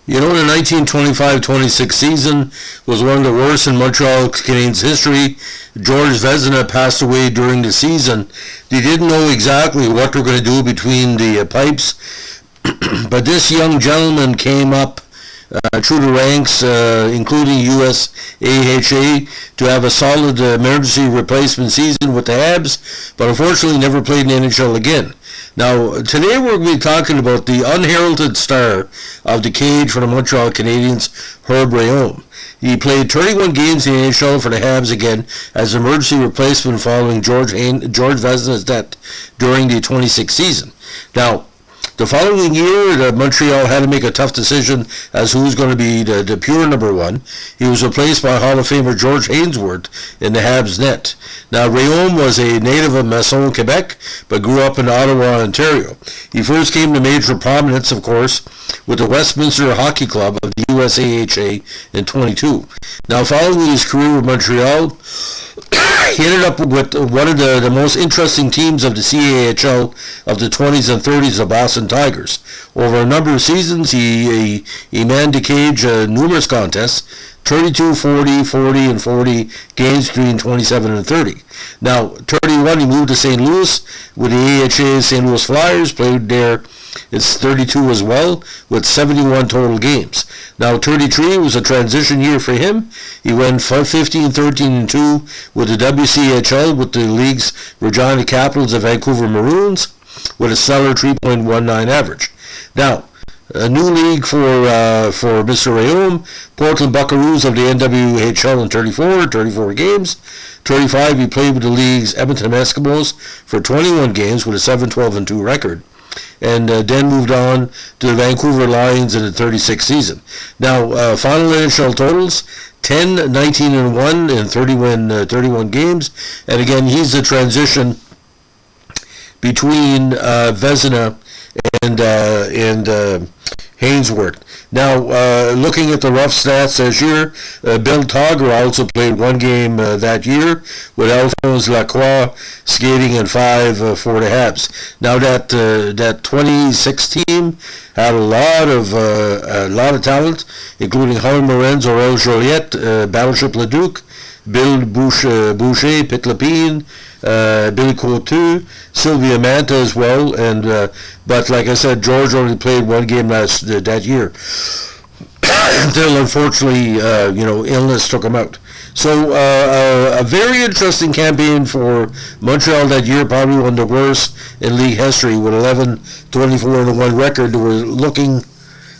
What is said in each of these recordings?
You know, the 1925-26 season was one of the worst in Montreal Canadiens history. Georges Vezina passed away during the season. They didn't know exactly what they were going to do between the pipes, but this young gentleman came up through the ranks, including USAHA, to have a solid emergency replacement season with the Habs, but unfortunately never played in the NHL again. Now, today we're going to be talking about the unheralded star of the cage for the Montreal Canadiens, Rheaume. He played 31 games in the NHL for the Habs again as emergency replacement following Georges Vezina's death during the 26 season. Now, the following year, Montreal had to make a tough decision as who was going to be the pure number one. He was replaced by Hall of Famer George Hainsworth in the Habs net. Now, Rheaume was a native of Masson, Quebec, but grew up in Ottawa, Ontario. He first came to major prominence, of course, with the Westminster Hockey Club of the USAHA in 22. Now, following his career with Montreal, he ended up with one of the most interesting teams of the CAHL of the 20s and 30s, the Boston Tigers. Over a number of seasons, he manned the cage numerous contests, 32, 40, 40, and 40 games between 27 and 30. Now, 31, he moved to St. Louis with the AHA St. Louis Flyers, played there. It's 32 as well, with 71 total games. Now, 33 was a transition year for him. He went 15, 13, and 2 with the WCHL with the league's Regina Capitals and Vancouver Maroons with a stellar 3.19 average. Now, a new league for Mr. Rheaume, Portland Buckaroos of the NWHL in 34 games. 35, he played with the league's Edmonton Eskimos for 21 games with a 7-12 and 2 record. And then moved on to the Vancouver Lions in the 36th season. Now, final NHL totals, 10, 19, and 1 in 31 games. And again, he's the transition between Vezina and Hainsworth. Now, looking at the rough stats this year, Bill Togger also played one game that year, with Alphonse Lacroix skating in 5 for the Habs. Now, that 26 team had a lot of talent, including Howie Morenz, Aurel Joliette, Battleship Leduc, Bill Boucher, Pit Lapine, Billy Coutu, Sylvia Manta as well, and but like I said, George only played one game that year until unfortunately illness took him out. So a very interesting campaign for Montreal that year, probably one of the worst in league history, with 11, 24, and 1 record. They were looking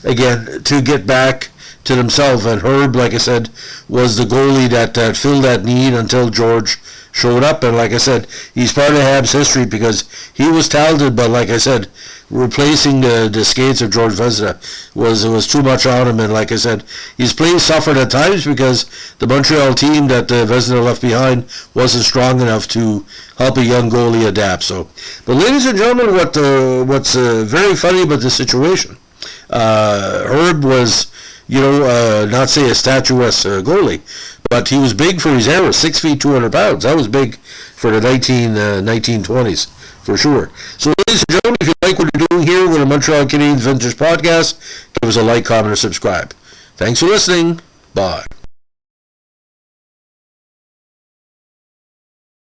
again to get back to themselves, and Herb, like I said, was the goalie that filled that need until George showed up. And like I said, he's part of Habs history because he was talented, but like I said, replacing the skates of Georges Vezina was too much on him. And like I said, his play suffered at times because the Montreal team that Vezina left behind wasn't strong enough to help a young goalie adapt. So, but ladies and gentlemen, what's very funny about this situation, Herb was, not say a statuesque goalie, but he was big for his era, 6 feet, 200 pounds. That was big for the 1920s, for sure. So, ladies and gentlemen, if you like what you're doing here with the Montreal Canadiens Vintage Podcast, give us a like, comment, or subscribe. Thanks for listening. Bye.